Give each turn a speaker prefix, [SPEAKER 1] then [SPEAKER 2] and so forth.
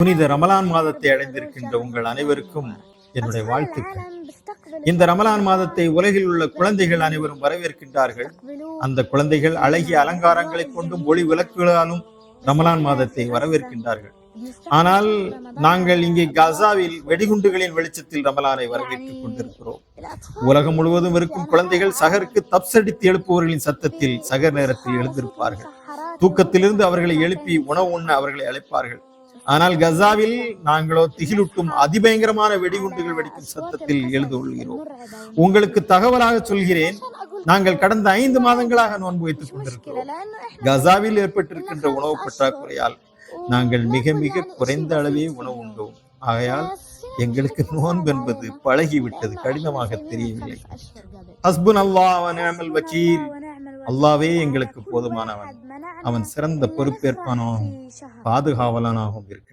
[SPEAKER 1] புனித ரமலான் மாதத்தை அடைந்திருக்கின்ற உங்கள் அனைவருக்கும் என்னுடைய வாழ்த்துக்கள். இந்த ரமலான் மாதத்தை உலகில் உள்ள குழந்தைகள் அனைவரும் வரவேற்கின்றார்கள். அந்த குழந்தைகள் அழகிய அலங்காரங்களை கொண்டும் ஒளி விளக்குகளாலும் ரமலான் மாதத்தை வரவேற்கின்றார்கள். ஆனால் நாங்கள் இங்கே கசாவில் வெடிகுண்டுகளின் வெளிச்சத்தில் ரமலானை வரவேற்றுக் கொண்டிருக்கிறோம். உலகம் முழுவதும் இருக்கும் குழந்தைகள் சகருக்கு தப்சடித்து எழுப்புவர்களின் சத்தத்தில் சகர் நேரத்தில் எழுந்திருப்பார்கள். தூக்கத்திலிருந்து அவர்களை எழுப்பி உணவு உண்ண அவர்களை அழைப்பார்கள். ஆனால் கசாவில் நாங்களோ திகிலூட்டும் அதிபயங்கரமான வெடிகுண்டுகள் வெடிக்கும் சத்தத்தில் எழுந்து கொள்கிறோம். உங்களுக்கு தகவலாக சொல்கிறேன், நாங்கள் கடந்த 5 மாதங்களாக நோன்பு வைத்துக் கொண்டிருக்கிறோம். கசாவில் ஏற்பட்டிருக்கின்ற உணவு பற்றாக்குறையால் நாங்கள் மிக மிக குறைந்த அளவே உணவு உண்டோம். ஆகையால் எங்களுக்கு நோன்பு என்பது பழகிவிட்டது, கடினமாக தெரியவில்லை. ஹஸ்புன் அல்லாஹ் வ நிஅமல் வக்கீல். அல்லாவே எங்களுக்கு போதுமானவன், அவன் சிறந்த பொறுப்பேற்பானாகவும் பாதுகாவலனாகவும் இருக்கிறான்.